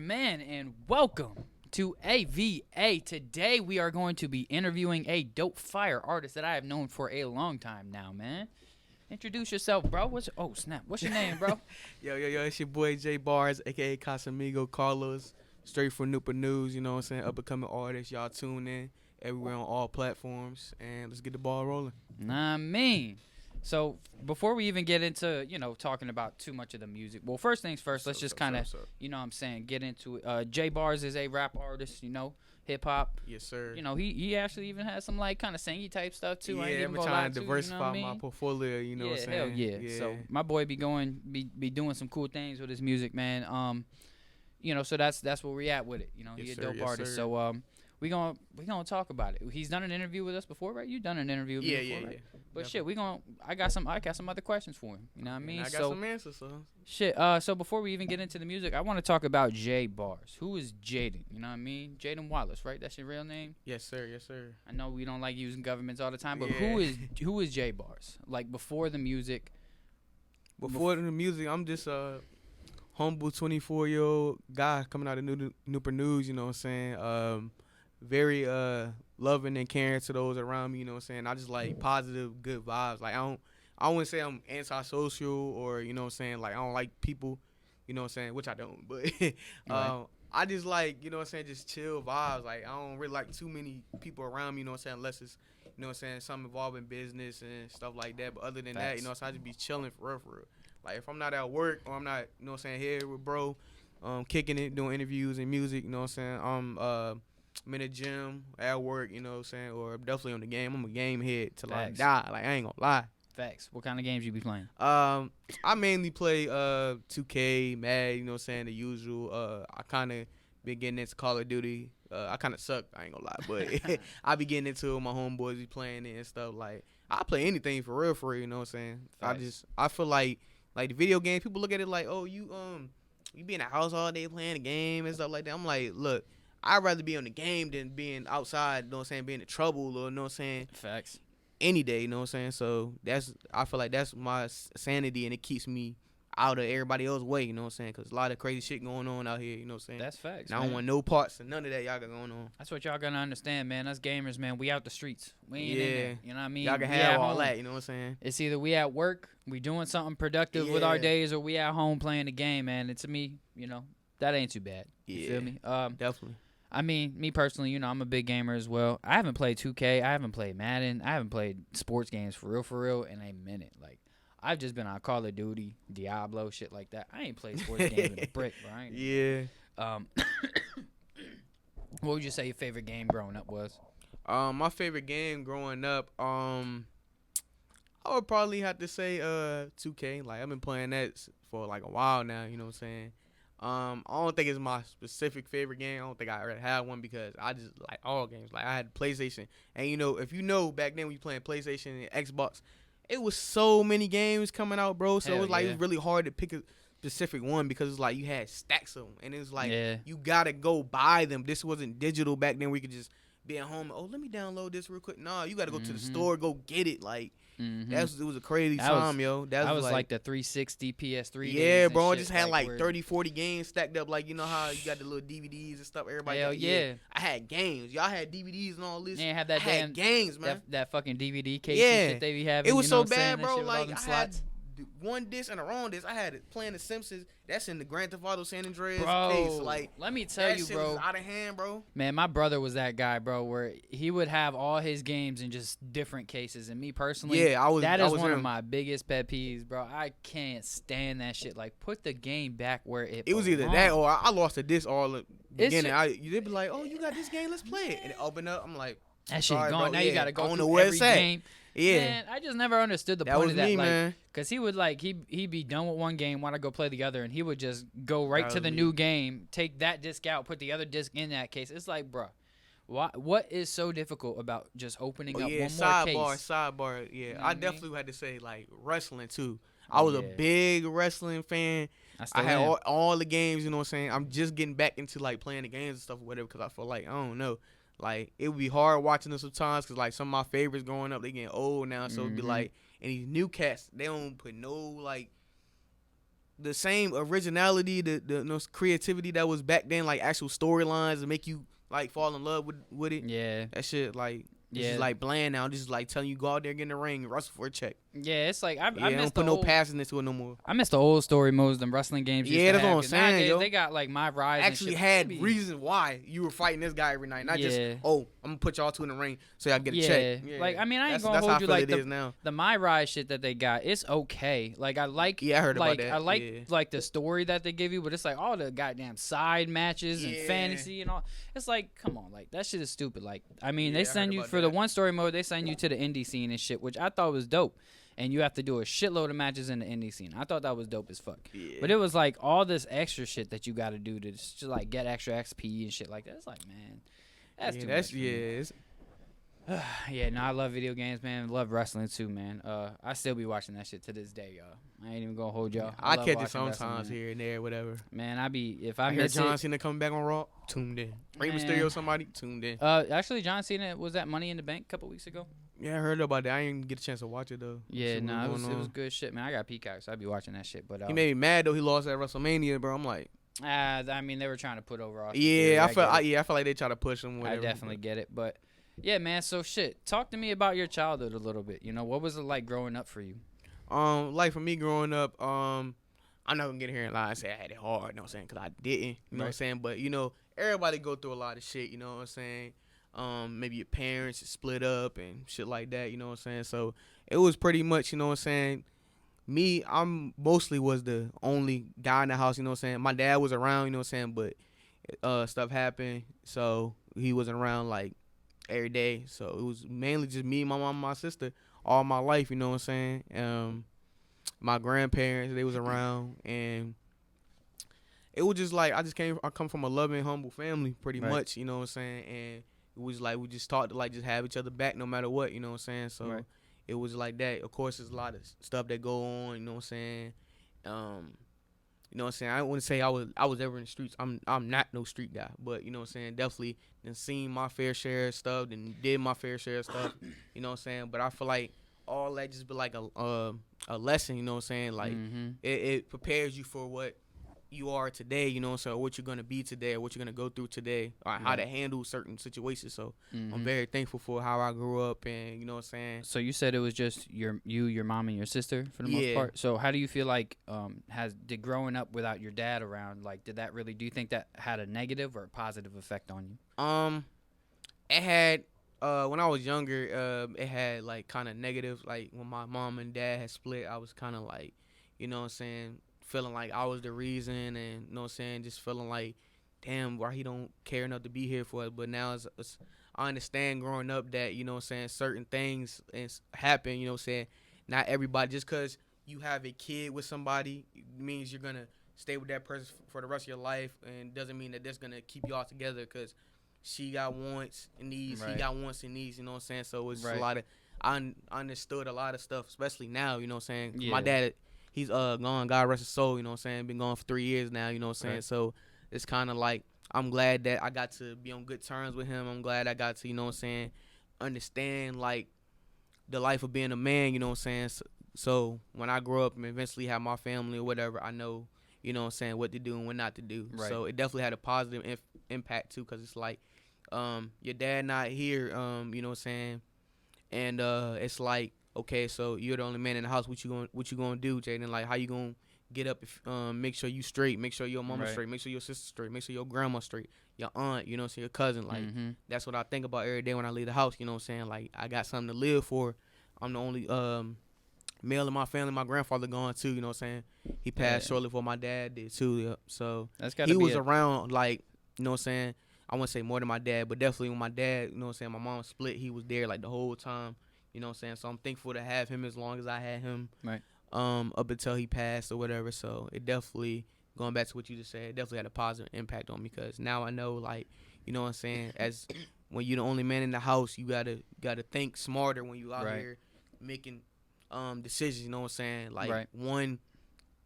man, and welcome to AVA. Today we are going to be interviewing a dope fire artist that I have known for a long time now, man. Introduce yourself, bro. What's your name, bro? Yo, it's your boy J Bars, aka Casamigo Carlos, straight from Nooper News, you know what I'm saying? Up and coming artists, y'all tune in everywhere on all platforms, and let's get the ball rolling. So before we even get into, talking about too much of the music, well, first things first, let's just kind of, get into it. J Bars is a rap artist, hip hop. Yes, sir. He actually even has some like kind of singy type stuff too. Yeah, I'm trying to diversify my portfolio, what I'm saying? Hell yeah. So my boy be doing some cool things with his music, man. So that's where we at with it. Yes, He's a sir, dope yes, artist. sir. So we gonna talk about it. He's done an interview with us before, right? You done an interview with me before, right? But definitely. I got some other questions for him. You know what I mean? I got some answers, so. So before we even get into the music, I want to talk about J Bars. Who is Jaden? You know what I mean? Jaden Wallace, right? That's your real name? Yes, sir. I know we don't like using governments all the time, but Yeah. who is J Bars? Like before the music. Before the music, I'm just a humble 24-year-old guy coming out of Nooper News, you know what I'm saying? Very loving and caring to those around me, you know what I'm saying? I just like positive, good vibes. Like I wouldn't say I'm antisocial or, you know what I'm saying, like I don't like people, you know what I'm saying, which I don't, but Right. I just like, you know what I'm saying, just chill vibes. Like I don't really like too many people around me, you know what I'm saying, unless it's, you know what I'm saying, something involving business and stuff like that. But other than that, you know what I'm saying, I just be chilling for real. Like if I'm not at work or I'm not, you know what I'm saying, here with bro, kicking it, doing interviews and music, you know what I'm saying, I'm in the gym, at work, you know what I'm saying, or definitely on the game. I'm a game head till I die. Like, I ain't gonna lie. Facts. What kind of games you be playing? I mainly play 2K, Mad, you know what I'm saying, the usual. I kind of been getting into Call of Duty. I kind of suck, I ain't gonna lie, but I be getting into it. My homeboys be playing it and stuff. Like, I play anything for real, you know what I'm saying. Facts. I feel like the video games, people look at it like, oh, you be in the house all day playing the game and stuff like that. I'm like, look, I'd rather be on the game than being outside, you know what I'm saying, being in trouble or, you know what I'm saying, Facts. any day, you know what I'm saying. So I feel like that's my sanity, and it keeps me out of everybody else's way, you know what I'm saying, because a lot of crazy shit going on out here, you know what I'm saying. That's facts. And I don't want no parts of none of that y'all got going on. That's what y'all gotta understand, man. Us gamers, man, we out the streets. We ain't in there. You know what I mean? Y'all can We have at all home. that, you know what I'm saying. It's either we at work, we doing something productive with our Yeah. days, or we at home playing the game, man. And to me, that ain't too bad. You feel me? Definitely. I mean, me personally, I'm a big gamer as well. I haven't played 2K. I haven't played Madden. I haven't played sports games for real in a minute. Like, I've just been on Call of Duty, Diablo, shit like that. I ain't played sports games in a brick, bro. Yeah. What would you say your favorite game growing up was? My favorite game growing up, I would probably have to say 2K. Like, I've been playing that for like a while now, you know what I'm saying. I don't think it's my specific favorite game. I don't think I already had one because I just like all games. Like, I had PlayStation, and if you know, back then when you playing PlayStation and Xbox, it was so many games coming out, bro. So Hell it was like yeah. it was really hard to pick a specific one because it's like you had stacks of them, and it was like Yeah. you gotta go buy them. This wasn't digital back then. We could just be at home. Oh, let me download this real quick. Nah, you gotta go to the store, go get it. Like. It was a crazy time, yo. That was like the 360 PS3 days. Yeah, and bro. I shit, just had like where- 30, 40 games stacked up. Like, you know how you got the little DVDs and stuff. Everybody Hell got, yeah. I had games. Y'all had DVDs and all this. Yeah, have that I had damn games, man. that fucking DVD case Yeah. and shit they be having. It was you know so what I'm saying? bad, That bro. shit with all Like, them I had slots. one disc and a wrong disc. I had it playing The Simpsons. That's in the Grand Theft Auto San Andreas Bro, case. Like, let me tell that you, shit bro. was out of hand, bro. Man, my brother was that guy, bro, where he would have all his games in just different cases. And me personally, that is one of my biggest pet peeves, bro. I can't stand that shit. Like, put the game back where it was either belongs. that or I lost a disc all the beginning. It's You'd be like, oh, you got this game? Let's play it. And it opened up. I'm like, that shit sorry, gone. bro. Now Yeah, you got to I go don't know through where every it's at. game. Yeah. Man, I just never understood the That point was of that. me, Like, man. because he would, like, he'd be done with one game, want to go play the other, and he would just go right That to was the me. new game, take that disc out, put the other disc in that case. It's like, bro, what is so difficult about just opening up one more case? Sidebar. Yeah, You know what I I mean? definitely had to say, like, wrestling, too. I was a big wrestling fan. I had am. all the games, you know what I'm saying? I'm just getting back into, like, playing the games and stuff or whatever because I feel like, I don't know. Like, it would be hard watching them sometimes because, like, some of my favorites growing up, they getting old now. So it'd be like, and these new cats, they don't put no, like, the same originality, the creativity that was back then, like actual storylines and make you like fall in love with it. Yeah. That shit like this Yeah. is like bland now. This is like telling you go out there, get in the ring, and wrestle for a check. Yeah, it's like I don't miss put the no old, passion into it no more. I miss the old story modes, them wrestling games. Yeah, that's what I'm 'cause saying, nowadays, yo. They got like My Rise. Actually and shit. had Maybe. reasons why you were fighting this guy every night, not just I'm gonna put y'all two in the ring so y'all get a check. Yeah, Like I mean, I ain't gonna that's hold how you I feel like it is now. the My Rise shit that they got. It's okay. Like I like. Yeah, I heard like, about that. I like like the story that they give you, but it's like all the goddamn side matches and fantasy and all. It's like, come on, like that shit is stupid. Like I mean, they send you for the one story mode. They send you to the indie scene and shit, which I thought was dope. And you have to do a shitload of matches in the indie scene. I thought that was dope as fuck. Yeah. But it was like all this extra shit that you got to do to just like get extra XP and shit like that. It's like, man, that's too much. Yeah, no, I love video games, man. Love wrestling too, man. I still be watching that shit to this day, y'all. I ain't even gonna hold y'all. I love catch it watching sometimes wrestling, here and there, whatever. man. If I I hear miss John it, Cena coming back on Raw, tuned in. Rey Man. Mysterio, somebody tuned in. actually, John Cena was at Money in the Bank a couple weeks ago. Yeah, I heard about that. I didn't get a chance to watch it though. Yeah, See no, what's it going was on. good shit, man. I got Peacock, so I be watching that shit. But He made me mad though. He lost at WrestleMania, bro. I'm like, I mean, they were trying to put over Austin. yeah, I feel get it. like they try to push him. Whatever. I definitely get it, but yeah, man. So shit, talk to me about your childhood a little bit. You know, what was it like growing up for you? Like for me growing up, I'm not gonna get here and lie and say I had it hard. You know what I'm saying? Cause I didn't. You know what I'm saying? But you know, everybody go through a lot of shit. You know what I'm saying? Maybe your parents split up and shit like that. You know what I'm saying? So it was pretty much, you know what I'm saying. Me, I'm mostly was the only guy in the house. You know what I'm saying? My dad was around. You know what I'm saying? But stuff happened, so he wasn't around like every day. So it was mainly just me, my mom, and my sister all my life. You know what I'm saying? My grandparents, they was around, and it was just like I come from a loving, humble family, pretty much. You know what I'm saying? And it was like we just taught to like just have each other back no matter what. You know what I'm saying? So it was like that. Of course, there's a lot of stuff that go on. You know what I'm saying? You know what I'm saying? I wouldn't say I was ever in the streets. I'm not no street guy, but you know what I'm saying? Definitely done seen my fair share of stuff, and did my fair share of stuff. You know what I'm saying? But I feel like all that just be like a lesson. You know what I'm saying? Like it prepares you for what you are today. You know what I'm saying? Or what you're gonna be today, or what you're gonna go through today, or how to handle certain situations. So I'm very thankful for how I grew up, and you know what I'm saying? So you said it was just your mom, and your sister for the most part. So how do you feel like did growing up without your dad around, like, did that really? Do you think that had a negative or a positive effect on you? It had when I was younger, it had like kind of negative. Like when my mom and dad had split, I was kind of like, you know what I'm saying, feeling like I was the reason, and you know what I'm saying, just feeling like, damn, why he don't care enough to be here for us. But now I understand growing up that, you know what I'm saying, certain things happen, you know what I'm saying. Not everybody, just because you have a kid with somebody means you're going to stay with that person for the rest of your life, and doesn't mean that that's going to keep you all together, because she got wants and needs, he got wants and needs, you know what I'm saying. So it's a lot of, I understood a lot of stuff, especially now, you know what I'm saying. My dad, he's gone, God rest his soul, you know what I'm saying, been gone for 3 years now, you know what I'm saying. So it's kind of like, I'm glad that I got to be on good terms with him. I'm glad I got to, you know what I'm saying, understand like the life of being a man, you know what I'm saying. So when I grow up and eventually have my family or whatever, I know, you know what I'm saying, what to do and what not to do. So it definitely had a positive impact too, because it's like, your dad not here, you know what I'm saying, and it's like, okay, so you're the only man in the house. What you gonna do, Jaden? Like, how you gonna get up? If make sure you straight, make sure your mama straight, make sure your sister straight, make sure your grandma straight, your aunt, you know what I'm saying, your cousin. Like, that's what I think about every day when I leave the house. You know what I'm saying? Like, I got something to live for. I'm the only male in my family. My grandfather gone too. You know what I'm saying? He passed shortly before my dad did too. Yeah. So he was around, like, you know what I'm saying. I wouldn't say more than my dad, but definitely when my dad, you know what I'm saying, my mom split, he was there like the whole time, you know what I'm saying. So I'm thankful to have him as long as I had him, up until he passed or whatever. So it definitely, going back to what you just said, it definitely had a positive impact on me, because now I know, like, you know what I'm saying, as when you're the only man in the house, you gotta think smarter when you out here making decisions, you know what I'm saying. Like, one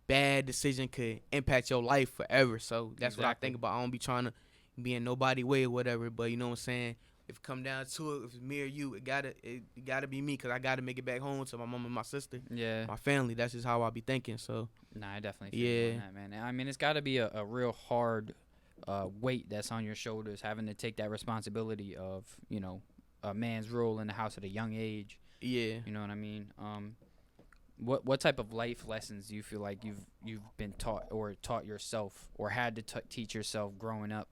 bad decision could impact your life forever. So that's what I think about. I don't be trying to be in nobody way or whatever, but you know what I'm saying, if it come down to it, if it's me or you, it gotta be me, because I gotta make it back home to my mom and my sister, my family. That's just how I be thinking. So nah, I definitely feel you on that, man. I mean, it's got to be a real hard weight that's on your shoulders, having to take that responsibility of, you know, a man's role in the house at a young age. Yeah. You know what I mean? What type of life lessons do you feel like you've been taught or taught yourself or had to teach yourself growing up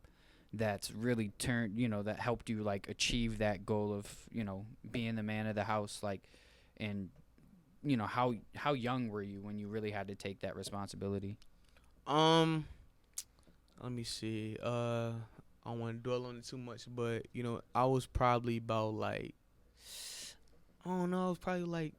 that's really turned, you know, that helped you like achieve that goal of, you know, being the man of the house, like, and you know, how young were you when you really had to take that responsibility? Let me see. I don't want to dwell on it too much, but you know, I was probably about like, I don't know, I was probably like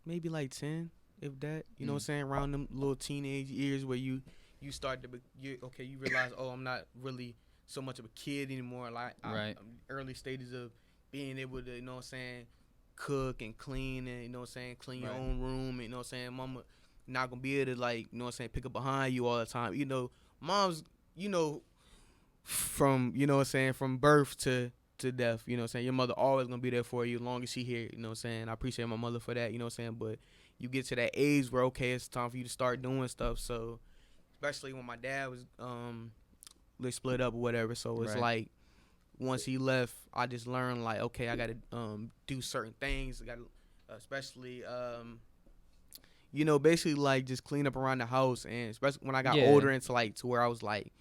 maybe like 10, if that. You know what I'm saying? Around them little teenage years where you start to you realize, oh, I'm not really so much of a kid anymore. Like early stages of being able to, you know what I'm saying, cook and clean, and you know what I'm saying, clean your own room, you know what I'm saying, mama not gonna be able to, like, you know what I'm saying, pick up behind you all the time. You know, moms, you know, from, you know what I'm saying, from birth to death, you know what I'm saying, your mother always gonna be there for you as long as she here, you know what I'm saying. I appreciate my mother for that, you know what I'm saying, but you get to that age where, okay, it's time for you to start doing stuff. So especially when my dad was they split up or whatever, so it's like once he left, I just learned, like, okay, I gotta do certain things. I gotta especially you know, basically like just clean up around the house, and especially when I got older into like to where I was like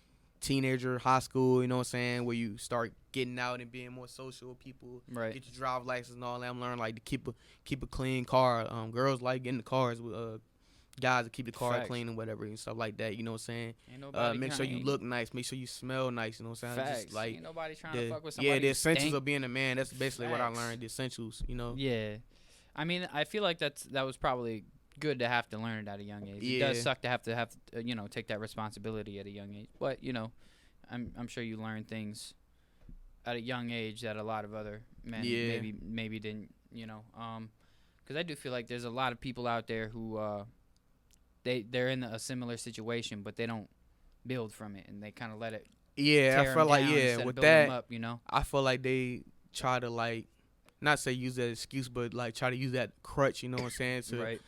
teenager, high school, you know what I'm saying, where you start getting out and being more social with people, get your driver's license and all that. I'm learning like to keep a clean car. Girls like getting the cars with guys to keep the car clean and whatever and stuff like that, you know what I'm saying. Make sure you look nice, make sure you smell nice, you know what I'm saying. Just like, ain't nobody trying to fuck with somebody. Yeah, the essentials of being a man. That's basically what I learned. The essentials, you know. Yeah, I mean, I feel like that was probably good to have to learn it at a young age. It does suck to have you know, take that responsibility at a young age, but you know, I'm sure you learn things at a young age that a lot of other men maybe didn't, you know, because I do feel like there's a lot of people out there who they're in a similar situation, but they don't build from it, and they kind of let it I feel like with that up, you know. I feel like they try to, like, not say use that excuse, but like try to use that crutch, you know what I'm saying, to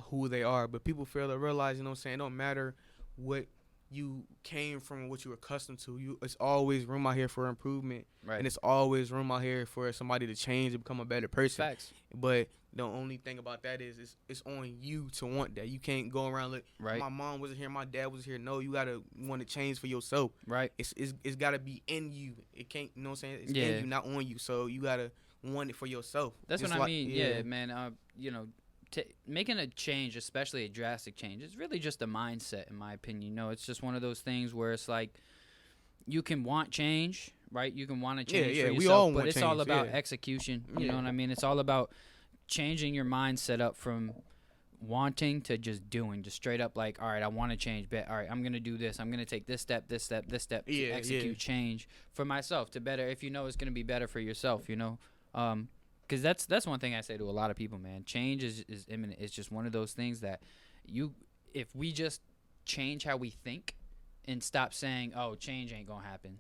who they are. But people fail to realize, you know what I'm saying, it don't matter what you came from, what you were accustomed to. It's always room out here for improvement, and it's always room out here for somebody to change and become a better person. Facts. But the only thing about that is it's on you to want that. You can't go around like, my mom wasn't here, my dad wasn't here. No, you gotta want to change for yourself. It's gotta be in you. It can't, you know what I'm saying, it's in you, not on you. So you gotta want it for yourself. That's what I mean. Yeah, man. You know, making a change, especially a drastic change, is really just a mindset, in my opinion. You know, it's just one of those things where it's like you can want change, right? You can want to change for yourself, we all but want it's change, all about execution. You know what I mean? It's all about changing your mindset up from wanting to just doing, just straight up like, all right, I want to change, but all right, I'm gonna do this. I'm gonna take this step to execute change for myself to better. If you know it's gonna be better for yourself, you know. Because that's one thing I say to a lot of people, man. Change is imminent. It's just one of those things that if we just change how we think and stop saying, oh, change ain't going to happen,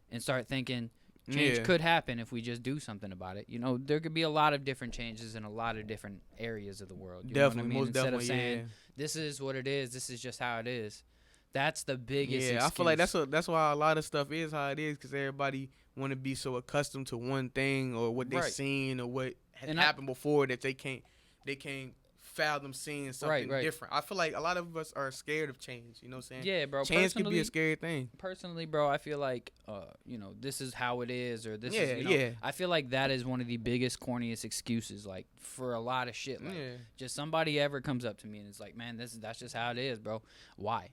and start thinking change could happen if we just do something about it. You know, there could be a lot of different changes in a lot of different areas of the world. You know what I mean? Most Instead definitely, of saying, this is what it is, this is just how it is. That's the biggest excuse. I feel like that's why a lot of stuff is how it is, because everybody want to be so accustomed to one thing or what they've seen or what had happened before that they can't fathom seeing something different. I feel like a lot of us are scared of change, you know what I'm saying? Yeah, bro. Change can be a scary thing. Personally, bro, I feel like you know, this is how it is, or this is, you know, I feel like that is one of the biggest, corniest excuses, like, for a lot of shit. Like, just somebody ever comes up to me and it's like, man, that's just how it is, bro. Why?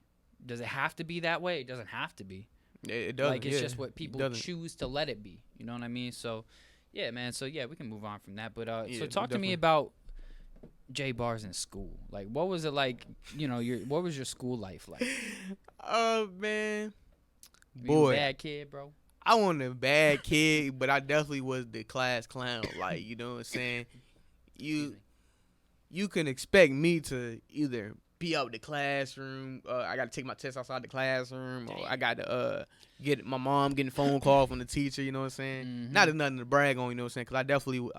Does it have to be that way? It doesn't have to be. It doesn't. Like, it's just what people choose to let it be. You know what I mean? So, yeah, man. So, yeah, we can move on from that. But so talk to me about J Bars in school. Like, what was it like? You know, what was your school life like? Oh, man. Boy. You a bad kid, bro? I wasn't a bad kid, but I definitely was the class clown. Like, you know what I'm saying? You can expect me to either be out the classroom. I got to take my test outside the classroom. Or I got to get my mom getting a phone call from the teacher, you know what I'm saying? Mhm. Not as nothing to brag on, you know what I'm saying? Because I definitely,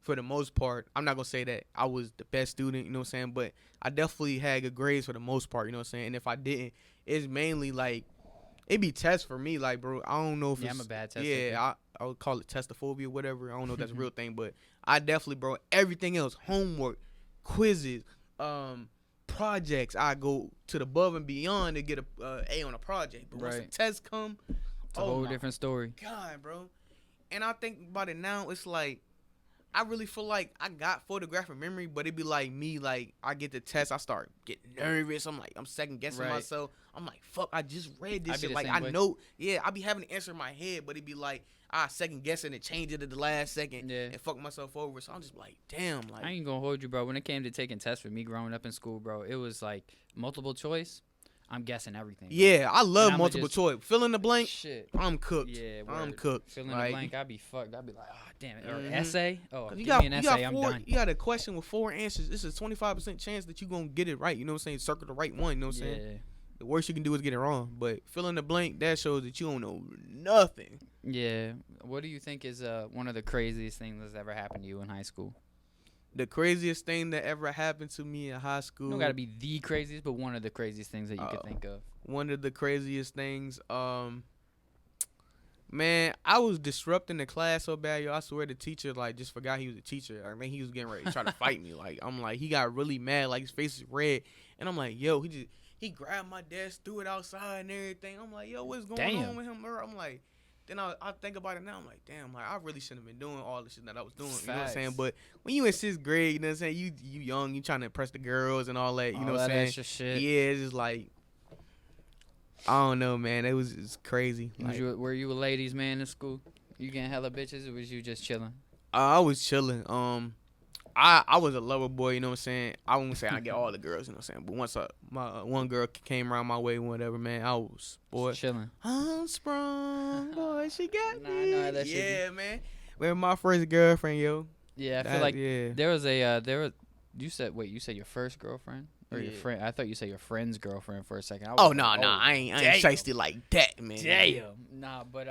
for the most part, I'm not going to say that I was the best student, you know what I'm saying? But I definitely had good grades for the most part, you know what I'm saying? And if I didn't, it's mainly like, it be tests for me, like, bro, I don't know if Yeah, it's... I'm a bad test Yeah, taker. I would call it testophobia, whatever. I don't know if that's a real thing, but I definitely, bro, everything else, homework, quizzes, projects, I go to the above and beyond to get a A on a project. But once the Right. test come, It's a whole different story. God, bro. And I think about it now, it's like, I really feel like I got photographic memory, but it be like me, like, I get the test, I start getting nervous. I'm like, I'm second guessing Right. myself. I'm like, fuck, I just read this I be shit. the Like, same I way. know, yeah, I be having the answer in my head, but it be like, I second guessing and change it at the last second Yeah. and fuck myself over. So I'm just like, damn, like, I ain't gonna hold you, bro. When it came to taking tests for me growing up in school, bro, it was like multiple choice. I'm guessing everything. Bro. yeah, I love I'ma multiple just- choice. Fill in the blank, Shit. I'm cooked. Yeah, I'm word. cooked. Fill in Like, the blank, I'd be fucked. I'd be like, oh, damn it. Or Mhm. essay? Oh, You give got, me an you essay, got I'm four, done. you got a question with 4 answers. It's a 25% chance that you gonna get it right. You know what I'm saying? Circle the right one. You know what I'm saying? Yeah. The worst you can do is get it wrong. But fill in the blank, that shows that you don't know nothing. Yeah. What do you think is one of the craziest things that's ever happened to you in high school? The craziest thing that ever happened to me in high school. Don't gotta be the craziest, but one of the craziest things that you could think of. One of the craziest things, man, I was disrupting the class so bad, yo. I swear the teacher, like, just forgot he was a teacher. I mean, he was getting ready to try to fight me. Like, I'm like, he got really mad, like, his face is red. And I'm like, yo, he grabbed my desk, threw it outside and everything. I'm like, yo, what's going on with him, bro? I'm like, then I think about it now. I'm like, damn, like, I really shouldn't have been doing all the shit that I was doing. You know what I'm saying? But when you in 6th grade, you know what I'm saying? You young, you trying to impress the girls and all that. You know what I'm saying? Extra shit. Yeah, it's just like, I don't know, man. It's crazy. Like, Were you a ladies' man in school? You getting hella bitches, or was you just chilling? I was chilling. I was a lover boy. You know what I'm saying? I won't say I get all the girls. You know what I'm saying? But once my one girl came around my way, whatever, man, I was boy. Chilling. I'm sprung, boy. She got Nah, me. I know how that shit Yeah, man. With my first girlfriend, yo. Yeah, I feel like yeah. there was you said your first girlfriend? Or your friend? I thought you said your friend's girlfriend for a second. Oh no, I ain't shiesty like that, man. Damn. Nah, but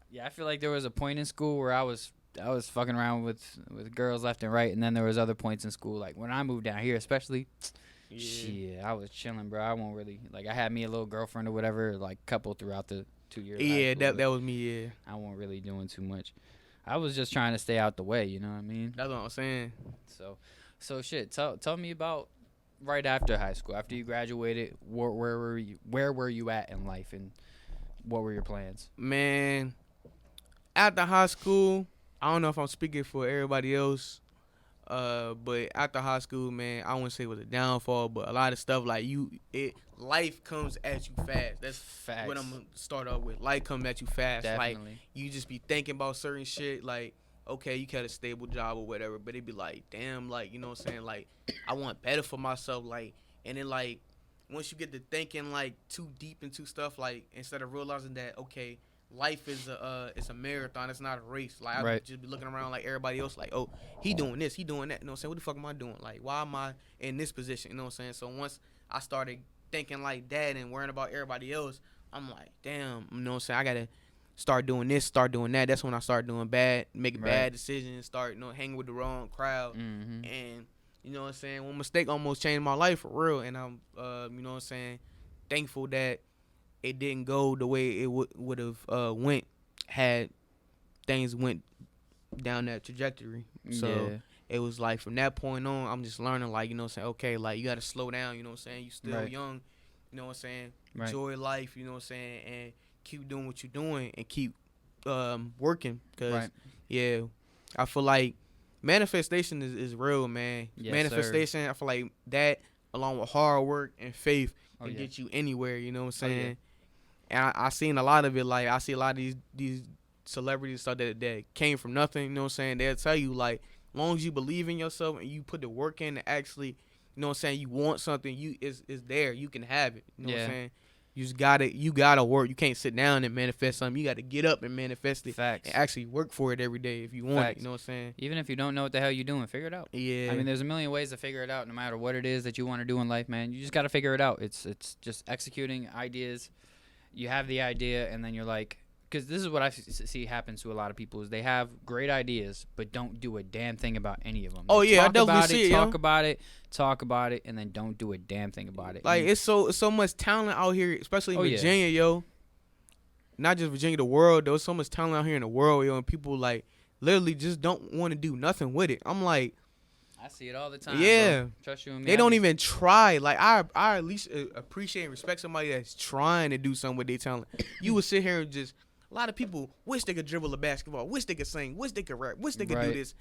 yeah, I feel like there was a point in school where I was fucking around with girls left and right, and then there was other points in school, like when I moved down here, especially. Yeah. Shit, I was chilling, bro. I won't really like. I had me a little girlfriend or whatever, like couple throughout the 2 years. Yeah, that was me. Yeah, I wasn't really doing too much. I was just trying to stay out the way. You know what I mean? that's what I'm saying. So shit. Tell me about right after high school, after you graduated. Where were you at in life, and what were your plans? Man, after high school, I don't know if I'm speaking for everybody else, but after high school, man, I wouldn't say it was a downfall, but a lot of stuff like life comes at you fast. That's Facts. what I'm gonna start off with. Life comes at you fast. Definitely. Like, you just be thinking about certain shit. Like, okay, you got a stable job or whatever, but it be like, damn, like, you know what I'm saying? Like, I want better for myself. Like, and then like, once you get to thinking like too deep into stuff, like, instead of realizing that, okay, life is it's a marathon, it's not a race. Like, I Right. just be looking around like everybody else, like, oh, he doing this, he doing that. You know what I'm saying? What the fuck am I doing? Like, why am I in this position? You know what I'm saying? So once I started thinking like that and worrying about everybody else, I'm like, damn, you know what I'm saying? I gotta start doing this, start doing that. That's when I start doing making Right. bad decisions, start, you know, hanging with the wrong crowd. Mm-hmm. And you know what I'm saying, one mistake almost changed my life for real. And I'm you know what I'm saying, thankful that it didn't go the way it would have went had things went down that trajectory. So Yeah. it was like, from that point on, I'm just learning, like, you know what I'm saying, okay, like, you gotta slow down, you know what I'm saying, you still Right. young, you know what I'm saying, Right. enjoy life, you know what I'm saying, and keep doing what you're doing and keep working, because Right. yeah, I feel like manifestation is real, man. Yes, Manifestation, I feel like that, along with hard work and faith, Oh, can yeah. get you anywhere, you know what I'm Oh, yeah. saying. And I seen a lot of it. Like, I see a lot of these celebrities stuff that came from nothing, you know what I'm saying. They'll tell you, like, as long as you believe in yourself and you put the work in to actually, you know what I'm saying, you want something, it's there, you can have it, you know what Yeah. I'm saying. You gotta work. You can't sit down and manifest something. You got to get up and manifest it. Facts. And actually work for it every day if you want it. You know what I'm saying? Even if you don't know what the hell you're doing, figure it out. Yeah. I mean, there's a million ways to figure it out. No matter what it is that you want to do in life, man, you just got to figure it out. It's just executing ideas. You have the idea, and then you're like, because this is what I see happens to a lot of people is they have great ideas, but don't do a damn thing about any of them. Oh yeah, I definitely see it. Talk about it, and then don't do a damn thing about it. Like it's so much talent out here, especially in Virginia, yo. Not just Virginia, the world. There's so much talent out here in the world, yo, and people like literally just don't want to do nothing with it. I'm like, I see it all the time. Yeah, bro. Trust you and me. They don't even try. Like I at least appreciate and respect somebody that's trying to do something with their talent. You would sit here and just. A lot of people wish they could dribble a basketball, wish they could sing, wish they could rap, wish they could do this.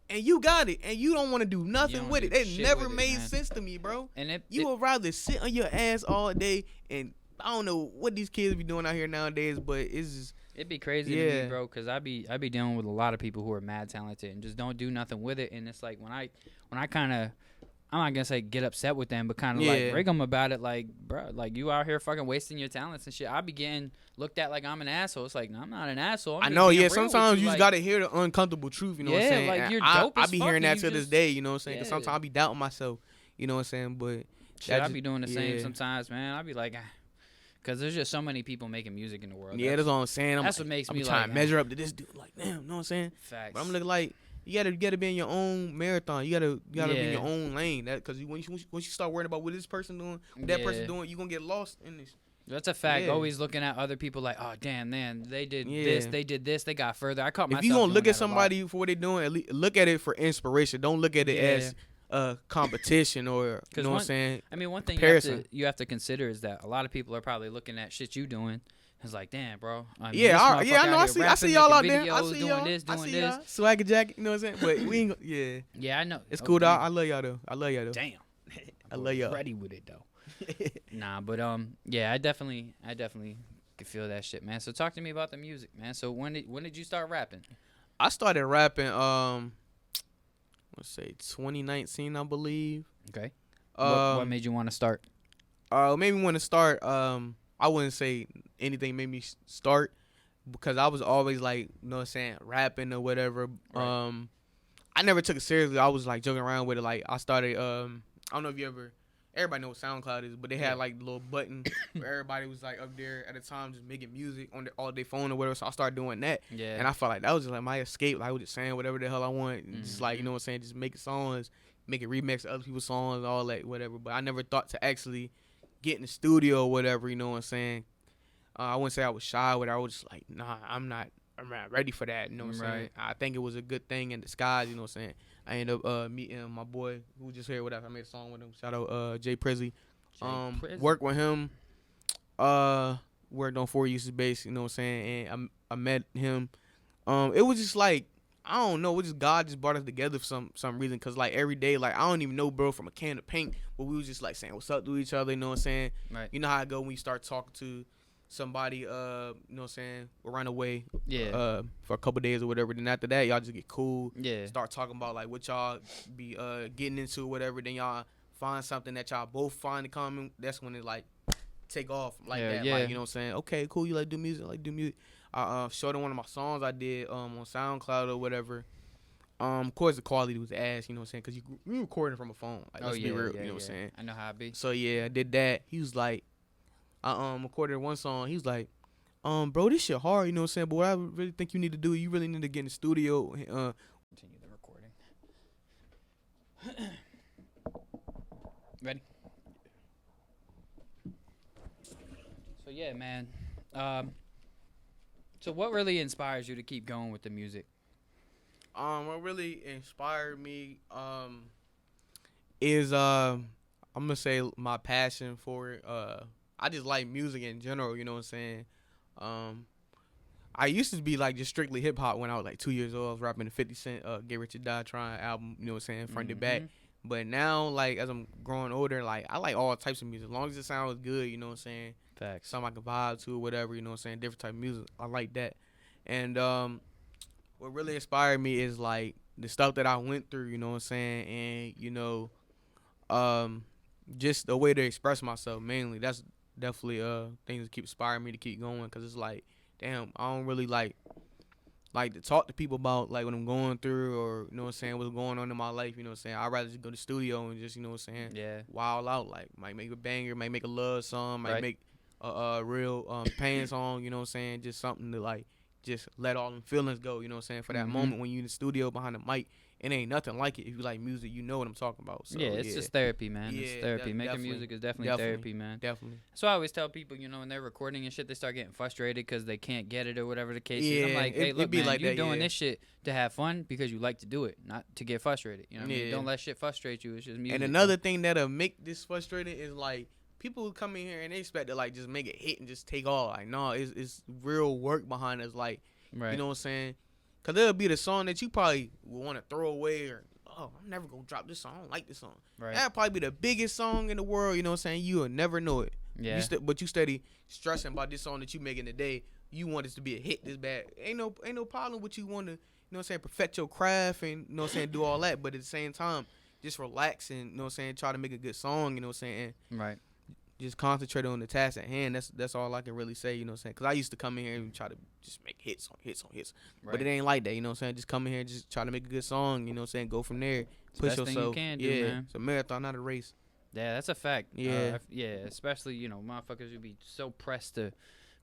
And you got it, and you don't want to do nothing with it. It never made sense to me, bro. And you would rather sit on your ass all day, and I don't know what these kids be doing out here nowadays, but it's just... It'd be crazy to me, bro, because I be dealing with a lot of people who are mad talented and just don't do nothing with it. And it's like when I kind of... I'm not going to say get upset with them, but kind of like rig them about it. Like, bro, like you out here fucking wasting your talents and shit. I be getting looked at like I'm an asshole. It's like, no, I'm not an asshole. I know, sometimes you just got to hear the uncomfortable truth, you know what I'm saying? Like you're dope I as be fuck, hearing that to this day, you know what I'm saying? Because sometimes I be doubting myself, you know what I'm saying? But shit, I be doing the same sometimes, man. I be like, because there's just so many people making music in the world. Yeah, that's what I'm saying. That's what makes me trying to measure up to this dude. Like, damn, you know what I'm saying? Facts. But I'm looking like, you gotta be in your own marathon. You gotta be in your own lane. That because once you start worrying about what this person doing, what that person doing, you gonna get lost in this. That's a fact. Always looking at other people like, oh damn, man, they did this, they got further. I caught myself. If you gonna look at somebody for what they doing, at least look at it for inspiration. Don't look at it as competition or you know what I'm saying. I mean, one thing you have to consider is that a lot of people are probably looking at shit you doing. It's like, damn, bro. I know. I see y'all out there. I see y'all. Doing I see this. Y'all. Swagger jacket, you know what I'm saying? But we ain't. Yeah, I know. It's cool, dog. I love y'all though. Damn. I love y'all. Ready with it though. Nah, but yeah, I definitely could feel that shit, man. So talk to me about the music, man. So when did you start rapping? I started rapping let's say 2019, I believe. Okay. What made you want to start? Made me want to start. I wouldn't say anything made me start because I was always like, you know what I'm saying, rapping or whatever. Right. I never took it seriously. I was like joking around with it. Like I started. I don't know if you ever. Everybody knows what SoundCloud is, but they had like the little button where everybody was like up there at the time just making music on their phone or whatever. So I started doing that. Yeah. And I felt like that was just like my escape. Like I was just saying whatever the hell I want. And just like, you know what I'm saying, just making songs, making remix of other people's songs, all that, whatever. But I never thought to actually get in the studio or whatever, you know what I'm saying. I wouldn't say I was shy with it. I was just like, nah, I'm not ready for that, you know what I'm saying. I think it was a good thing in disguise, you know what I'm saying. I ended up meeting my boy who was just here with us. I made a song with him. Shout out Jay Prisley. Worked with him. Worked on 4 Uses Bass, you know what I'm saying. And I met him. It was just like, I don't know. It just God just brought us together for some reason. Cause like every day, like I don't even know bro from a can of paint, but we was just like saying what's up to each other. You know what I'm saying? Right. You know how it go when you start talking to somebody. You know what I'm saying? Run away. Yeah. For a couple days or whatever. Then after that, y'all just get cool. Yeah. Start talking about like what y'all be getting into or whatever. Then y'all find something that y'all both find in common. That's when it like take off like that. Yeah. Like, you know what I'm saying? Okay, cool. You like do music? I like do music. Showed him one of my songs I did on SoundCloud or whatever. Of course the quality was ass, you know what I'm saying, because you recording from a phone. Like, let's be real, you know what I'm saying. I know how it be. So yeah, I did that. He was like, I recorded one song. He was like, bro, this shit hard, you know what I'm saying. But what I really think you need to do, you really need to get in the studio. Continue the recording. Ready? So yeah, man. So what really inspires you to keep going with the music? What really inspired me is I'm gonna say my passion for it. I just like music in general, you know what I'm saying. I used to be like just strictly hip hop when I was like 2 years old. I was rapping the 50 Cent Get Rich or Die Trying album, you know what I'm saying, front to back. But now, like, as I'm growing older, like, I like all types of music. As long as it sounds good, you know what I'm saying. Facts. Something I can vibe to or whatever, you know what I'm saying. Different type of music. I like that. And what really inspired me is, like, the stuff that I went through, you know what I'm saying. And, you know, just the way to express myself, mainly. That's definitely things that keep inspiring me to keep going, because it's like, damn, I don't really like to talk to people about like what I'm going through, or you know what I'm saying, what's going on in my life. You know what I'm saying, I'd rather just go to the studio and just, you know what I'm saying, Yeah. wild out. Like, might make a banger, might make a love song, might Right. make a real pain song. You know what I'm saying, just something to like just let all them feelings go. You know what I'm saying, for that moment when you in the studio behind the mic. It ain't nothing like it. If you like music, you know what I'm talking about. So, yeah, it's just therapy, man. Yeah, It's therapy. Making definitely. music is definitely therapy, man. Definitely. So I always tell people, you know, when they're recording and shit, they start getting frustrated because they can't get it or whatever the case is. I'm like, hey, look, man, like you're that, doing this shit to have fun because you like to do it, not to get frustrated. You know what I mean? Don't let shit frustrate you. It's just music. And another thing that'll make this frustrating is like, people who come in here and they expect to like just make it hit and just take off. Like, no, it's real work behind us. Like, right. You know what I'm saying? Cause there'll be the song that you probably will want to throw away, or I'm never gonna drop this song. I don't like this song. Right. That'll probably be the biggest song in the world. You know what I'm saying? You'll never know it. Yeah. But you steady stressing about this song that you making today. You want this to be a hit this bad. Ain't no problem with you want to, you know what I'm saying, perfect your craft and, you know what I'm saying, do all that. But at the same time, just relax and, you know what I'm saying, try to make a good song. You know what I'm saying? Right. Just concentrate on the task at hand. That's all I can really say, you know what I'm saying? Because I used to come in here and try to just make hits on hits on hits. Right. But it ain't like that, you know what I'm saying? Just come in here and just try to make a good song, you know what I'm saying? Go from there. Push yourself. Thing you can do, man. It's a marathon, not a race. Yeah, that's a fact. Yeah. Especially, you know, motherfuckers would be so pressed to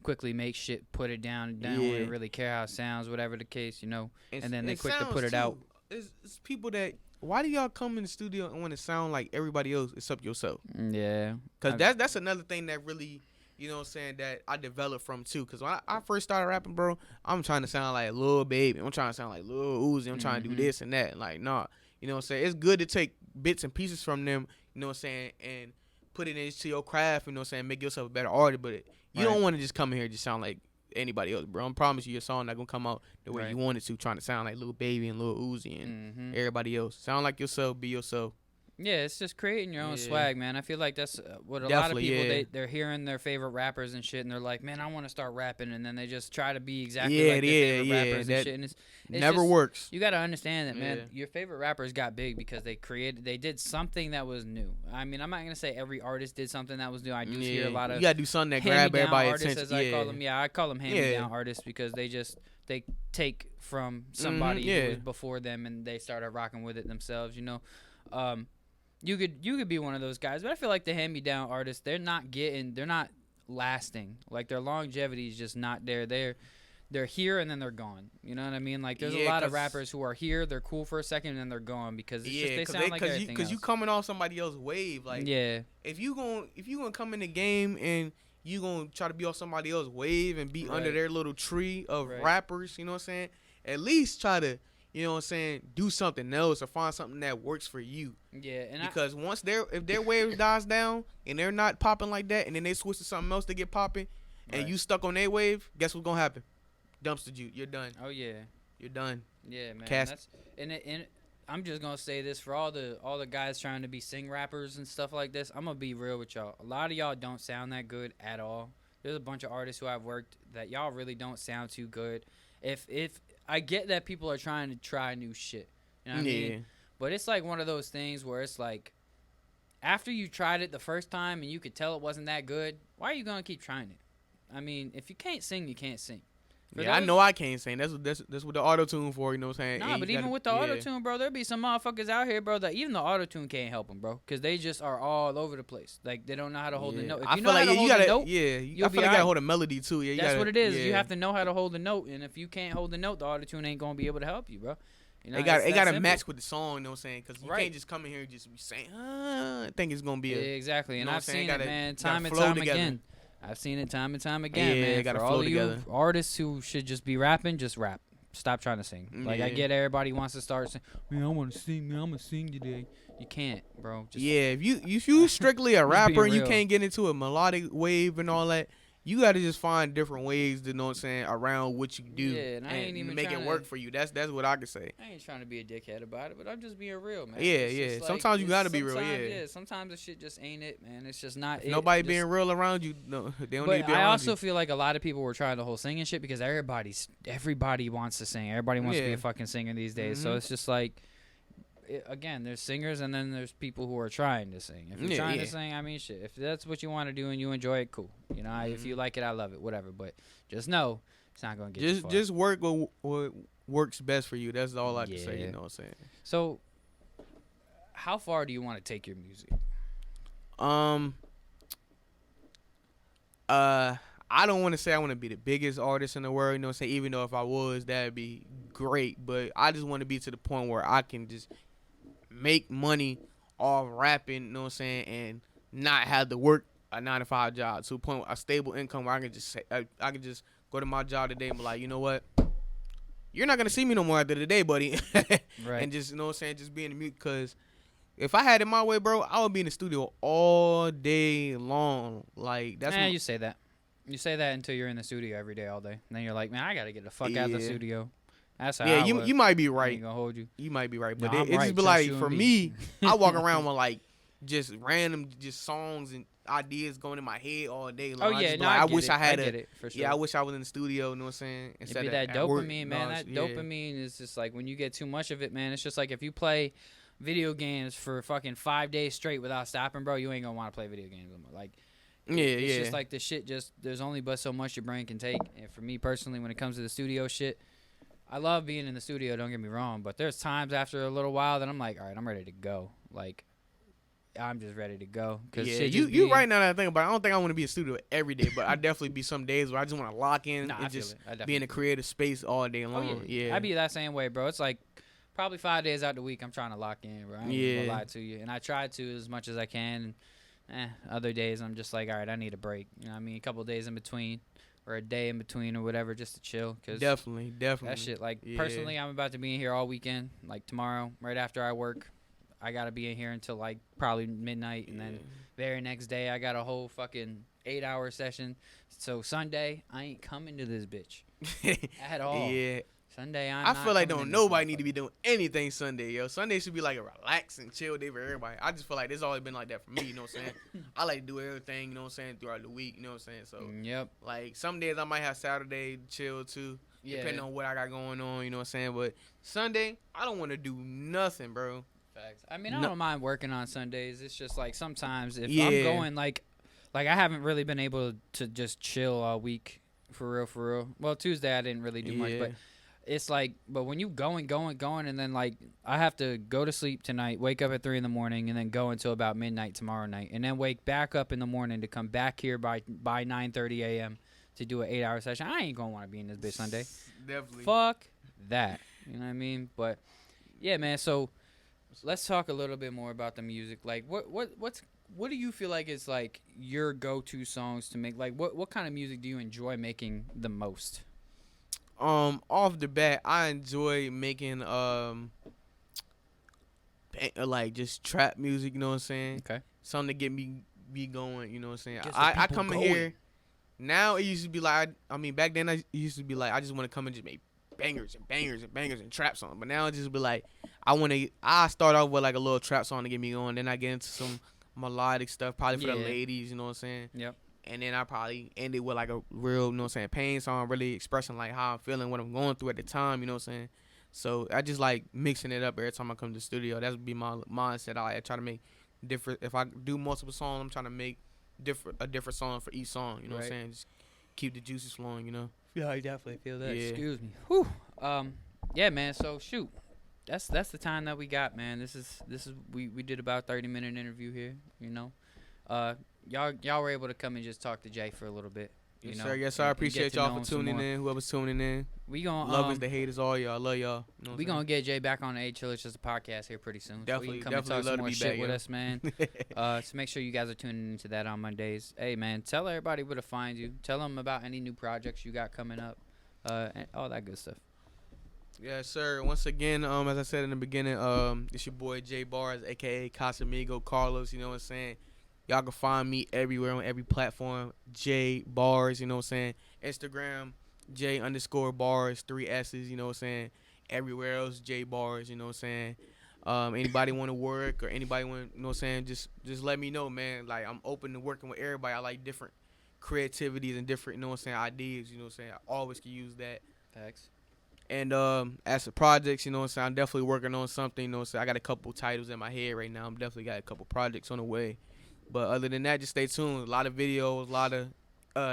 quickly make shit, put it down, don't really care how it sounds, whatever the case, you know. And then they quick to put it out. It's people that, why do y'all come in the studio and want to sound like everybody else except yourself? Yeah. Because that's another thing that really, you know what I'm saying, that I developed from too. Because when I first started rapping, bro, I'm trying to sound like Lil Baby. I'm trying to sound like Lil Uzi. I'm trying to do this and that. Like, nah. You know what I'm saying? It's good to take bits and pieces from them, you know what I'm saying, and put it into your craft, you know what I'm saying, make yourself a better artist. But you don't want to just come in here and just sound like anybody else, bro. I promise you your song not going to come out the way you want it to, trying to sound like Lil Baby and Lil Uzi and everybody else. Sound like yourself, be yourself. Yeah, it's just creating your own swag, man. I feel like that's what a lot of people, they're hearing their favorite rappers and shit, and they're like, man, I want to start rapping, and then they just try to be exactly like their favorite rappers and shit. And it's never just, works. You got to understand that, man. Your favorite rappers got big because they did something that was new. I mean, I'm not going to say every artist did something that was new. I do hear a lot of, you got to do something that grab everybody's attention. As I call them. Yeah, I call them hand-me-down artists because they take from somebody who was before them and they started rocking with it themselves, you know. You could be one of those guys, but I feel like the hand-me-down artists, they're not lasting. Like, their longevity is just not there. They're here and then they're gone. You know what I mean? Like, there's a lot of rappers who are here, they're cool for a second, and then they're gone because it's just, they sound like everything else. Because you coming off somebody else's wave. Like, if you gonna come in the game and you gonna try to be off somebody else's wave and be under their little tree of rappers, you know what I'm saying? At least try to, you know what I'm saying, do something else or find something that works for you. Yeah, and because if their wave dies down and they're not popping like that, and then they switch to something else to get popping, and you stuck on their wave, guess what's gonna happen? Dumpster juke, you're done. Oh yeah, you're done. Yeah, man. And I'm just gonna say this for all the guys trying to be sing rappers and stuff like this. I'm gonna be real with y'all. A lot of y'all don't sound that good at all. There's a bunch of artists who I've worked that y'all really don't sound too good. If I get that people are trying to try new shit, you know what I mean? But it's like one of those things where it's like, after you tried it the first time and you could tell it wasn't that good, why are you gonna keep trying it? I mean, if you can't sing, you can't sing. I know I can't sing. That's what the auto-tune for, you know what I'm saying? Nah, but even with the auto-tune, bro, there be some motherfuckers out here, bro, that even the auto-tune can't help them, bro, because they just are all over the place. Like, they don't know how to hold the note. If you know how to hold the note, I feel like you gotta hold a melody, too. Yeah, that's what it is. You have to know how to hold the note, and if you can't hold the note, the auto-tune ain't gonna be able to help you, bro. You know, it got to match with the song, you know what I'm saying? Because you can't just come in here and just be saying, I think it's going to be exactly, and I've seen it, man, time and time again. I've seen it time and time again, man. Gotta For all of you artists who should just be rapping, just rap. Stop trying to sing. Like, I get everybody wants to start saying, man, I want to sing, man, I'm going to sing today. You can't, bro. Just if you strictly a rapper and you can't get into a melodic wave and all that, you got to just find different ways to, know what I'm saying, around what you do and make it work for you. That's what I could say. I ain't trying to be a dickhead about it, but I'm just being real, man. Yeah. Sometimes you got to be real, sometimes the shit just ain't it, man. It's just not it. Nobody being real around you, no, they don't need to be around you. I also feel like a lot of people were trying the whole singing shit because everybody wants to sing. Everybody wants to be a fucking singer these days. So it's just like, again, there's singers and then there's people who are trying to sing. If you're trying to sing, I mean, shit. If that's what you want to do and you enjoy it, cool. You know, if you like it, I love it, whatever. But just know it's not gonna get you far. Just work what works best for you. That's all I can say. You know what I'm saying? So, how far do you want to take your music? I don't want to say I want to be the biggest artist in the world, you know what I'm saying? Even though if I was, that'd be great. But I just want to be to the point where I can just make money off rapping, you know what I'm saying, and not have to work a 9-to-5 job, to a point where a stable income where I can just say, I can just go to my job today and be like, you know what? You're not gonna see me no more after the day, buddy. Right. And just, you know what I'm saying, just be in the mute, because if I had it my way, bro, I would be in the studio all day long. Like, that's you say that. You say that until you're in the studio every day, all day. And then you're like, man, I gotta get the fuck out of the studio. That's how. You might be right. I ain't gonna hold you. You might be right, but No, it just be like, for me, I walk around with like just random songs and ideas going in my head all day long. Oh yeah, I wish I had it for sure. Yeah, I wish I was in the studio. You know what I'm saying? It'd be that dopamine, man. That dopamine is just like when you get too much of it, man. It's just like if you play video games for fucking 5 days straight without stopping, bro, you ain't gonna want to play video games anymore. Like. It's just like the shit. Just there's only but so much your brain can take. And for me personally, when it comes to the studio shit, I love being in the studio. Don't get me wrong, but there's times after a little while that I'm like, all right, I'm ready to go. Like, I'm just ready to go. Cause you right now that I think about it, I don't think I want to be in the studio every day, but I definitely be some days where I just want to lock in and just be in a creative space all day long. I be that same way, bro. It's like probably 5 days out the week I'm trying to lock in, bro. I ain't gonna lie to you, and I try to as much as I can. Other days I'm just like, all right, I need a break. You know what I mean? A couple of days in between or a day in between or whatever just to chill. Cause definitely. That shit, like, personally, I'm about to be in here all weekend. Like, tomorrow, right after I work, I got to be in here until, like, probably midnight. And then very next day, I got a whole fucking 8-hour session. So, Sunday, I ain't coming to this bitch at all. Yeah. Sunday, I feel like nobody need to be doing anything Sunday, yo. Sunday should be like a relaxing, chill day for everybody. I just feel like it's always been like that for me, you know what I'm saying? I like to do everything, you know what I'm saying, throughout the week, you know what I'm saying? So, like, some days I might have Saturday chill, too, depending on what I got going on, you know what I'm saying? But Sunday, I don't want to do nothing, bro. Facts. I mean, I don't mind working on Sundays. It's just, like, sometimes if I'm going, like, I haven't really been able to just chill all week, for real. Well, Tuesday I didn't really do much, but... It's like, but when you going, and then, like, I have to go to sleep tonight, wake up at 3 in the morning, and then go until about midnight tomorrow night, and then wake back up in the morning to come back here by 9:30 a.m. to do an 8-hour session. I ain't going to want to be in this bitch Sunday. Definitely. Fuck that. You know what I mean? But, yeah, man, so let's talk a little bit more about the music. Like, what do you feel like is, like, your go-to songs to make? Like, what kind of music do you enjoy making the most? Off the bat, I enjoy making like just trap music, you know what I'm saying? Okay. Something to get me going, you know what I'm saying? I come in here now. It used to be like, I mean, back then it used to be like I just want to come and just make bangers and trap songs. But now it just be like I start off with like a little trap song to get me going, then I get into some melodic stuff, probably for the ladies, you know what I'm saying? Yep. And then I probably end it with like a real, you know what I'm saying, pain song, really expressing like how I'm feeling, what I'm going through at the time, you know what I'm saying? So I just like mixing it up every time I come to the studio. That would be my mindset. I try to make different. If I do multiple songs, I'm trying to make a different song for each song, you know what I'm saying? Just keep the juices flowing, you know? Yeah, I definitely feel that. Yeah. Excuse me. Whew. Yeah, man, so shoot. That's the time that we got, man. This is we did about 30-minute interview here, you know. Y'all were able to come and just talk to Jay for a little bit. Yes, sir. Yes, sir. I appreciate y'all for tuning in. Whoever's tuning in. We gonna lovers, the haters, all y'all. I love y'all. You know we gonna get Jay back on the Chill It's Just a podcast here pretty soon. Definitely, so you can come definitely and talk some more shit back, with us, man. So make sure you guys are tuning into that on Mondays. Hey, man, tell everybody where to find you. Tell them about any new projects you got coming up, and all that good stuff. Yes, sir. Once again, as I said in the beginning, it's your boy Jay Bars, aka Casamigo Carlos. You know what I'm saying? Y'all can find me everywhere on every platform. J Bars, you know what I'm saying? Instagram, J_Bars, 3 S's, you know what I'm saying? Everywhere else, J Bars, you know what I'm saying? Anybody want to work or anybody want, you know what I'm saying? Just let me know, man. Like, I'm open to working with everybody. I like different creativities and different, you know what I'm saying, ideas, you know what I'm saying? I always can use that. Facts. And as for projects, you know what I'm saying, I'm definitely working on something. You know what I'm saying, I got a couple titles in my head right now. I'm definitely got a couple projects on the way. But other than that, just stay tuned. A lot of videos, a lot of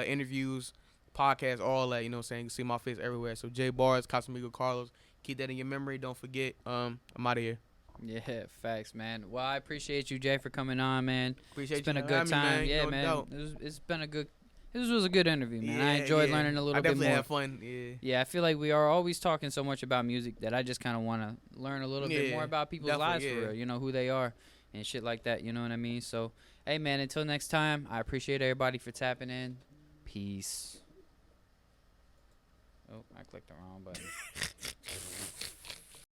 interviews, podcasts, all that. You know what I'm saying? You can see my face everywhere. So J Bars, Casamigo Carlos, keep that in your memory. Don't forget. I'm out of here. Yeah, facts, man. Well, I appreciate you, Jay, for coming on, man. Appreciate It's been you a good having me, time. man. Yeah, No man. doubt. It's been a good. This was a good interview, man. I Yeah, enjoyed yeah. learning a little I bit definitely more. had fun. Yeah. Yeah, I feel like we are always talking so much about music that I just kind of want to learn a little bit more Yeah, about people's definitely, lives for yeah. real. You know who they are and shit like that. You know what I mean? So, hey, man. Until next time, I appreciate everybody for tapping in. Peace. Oh, I clicked the wrong button.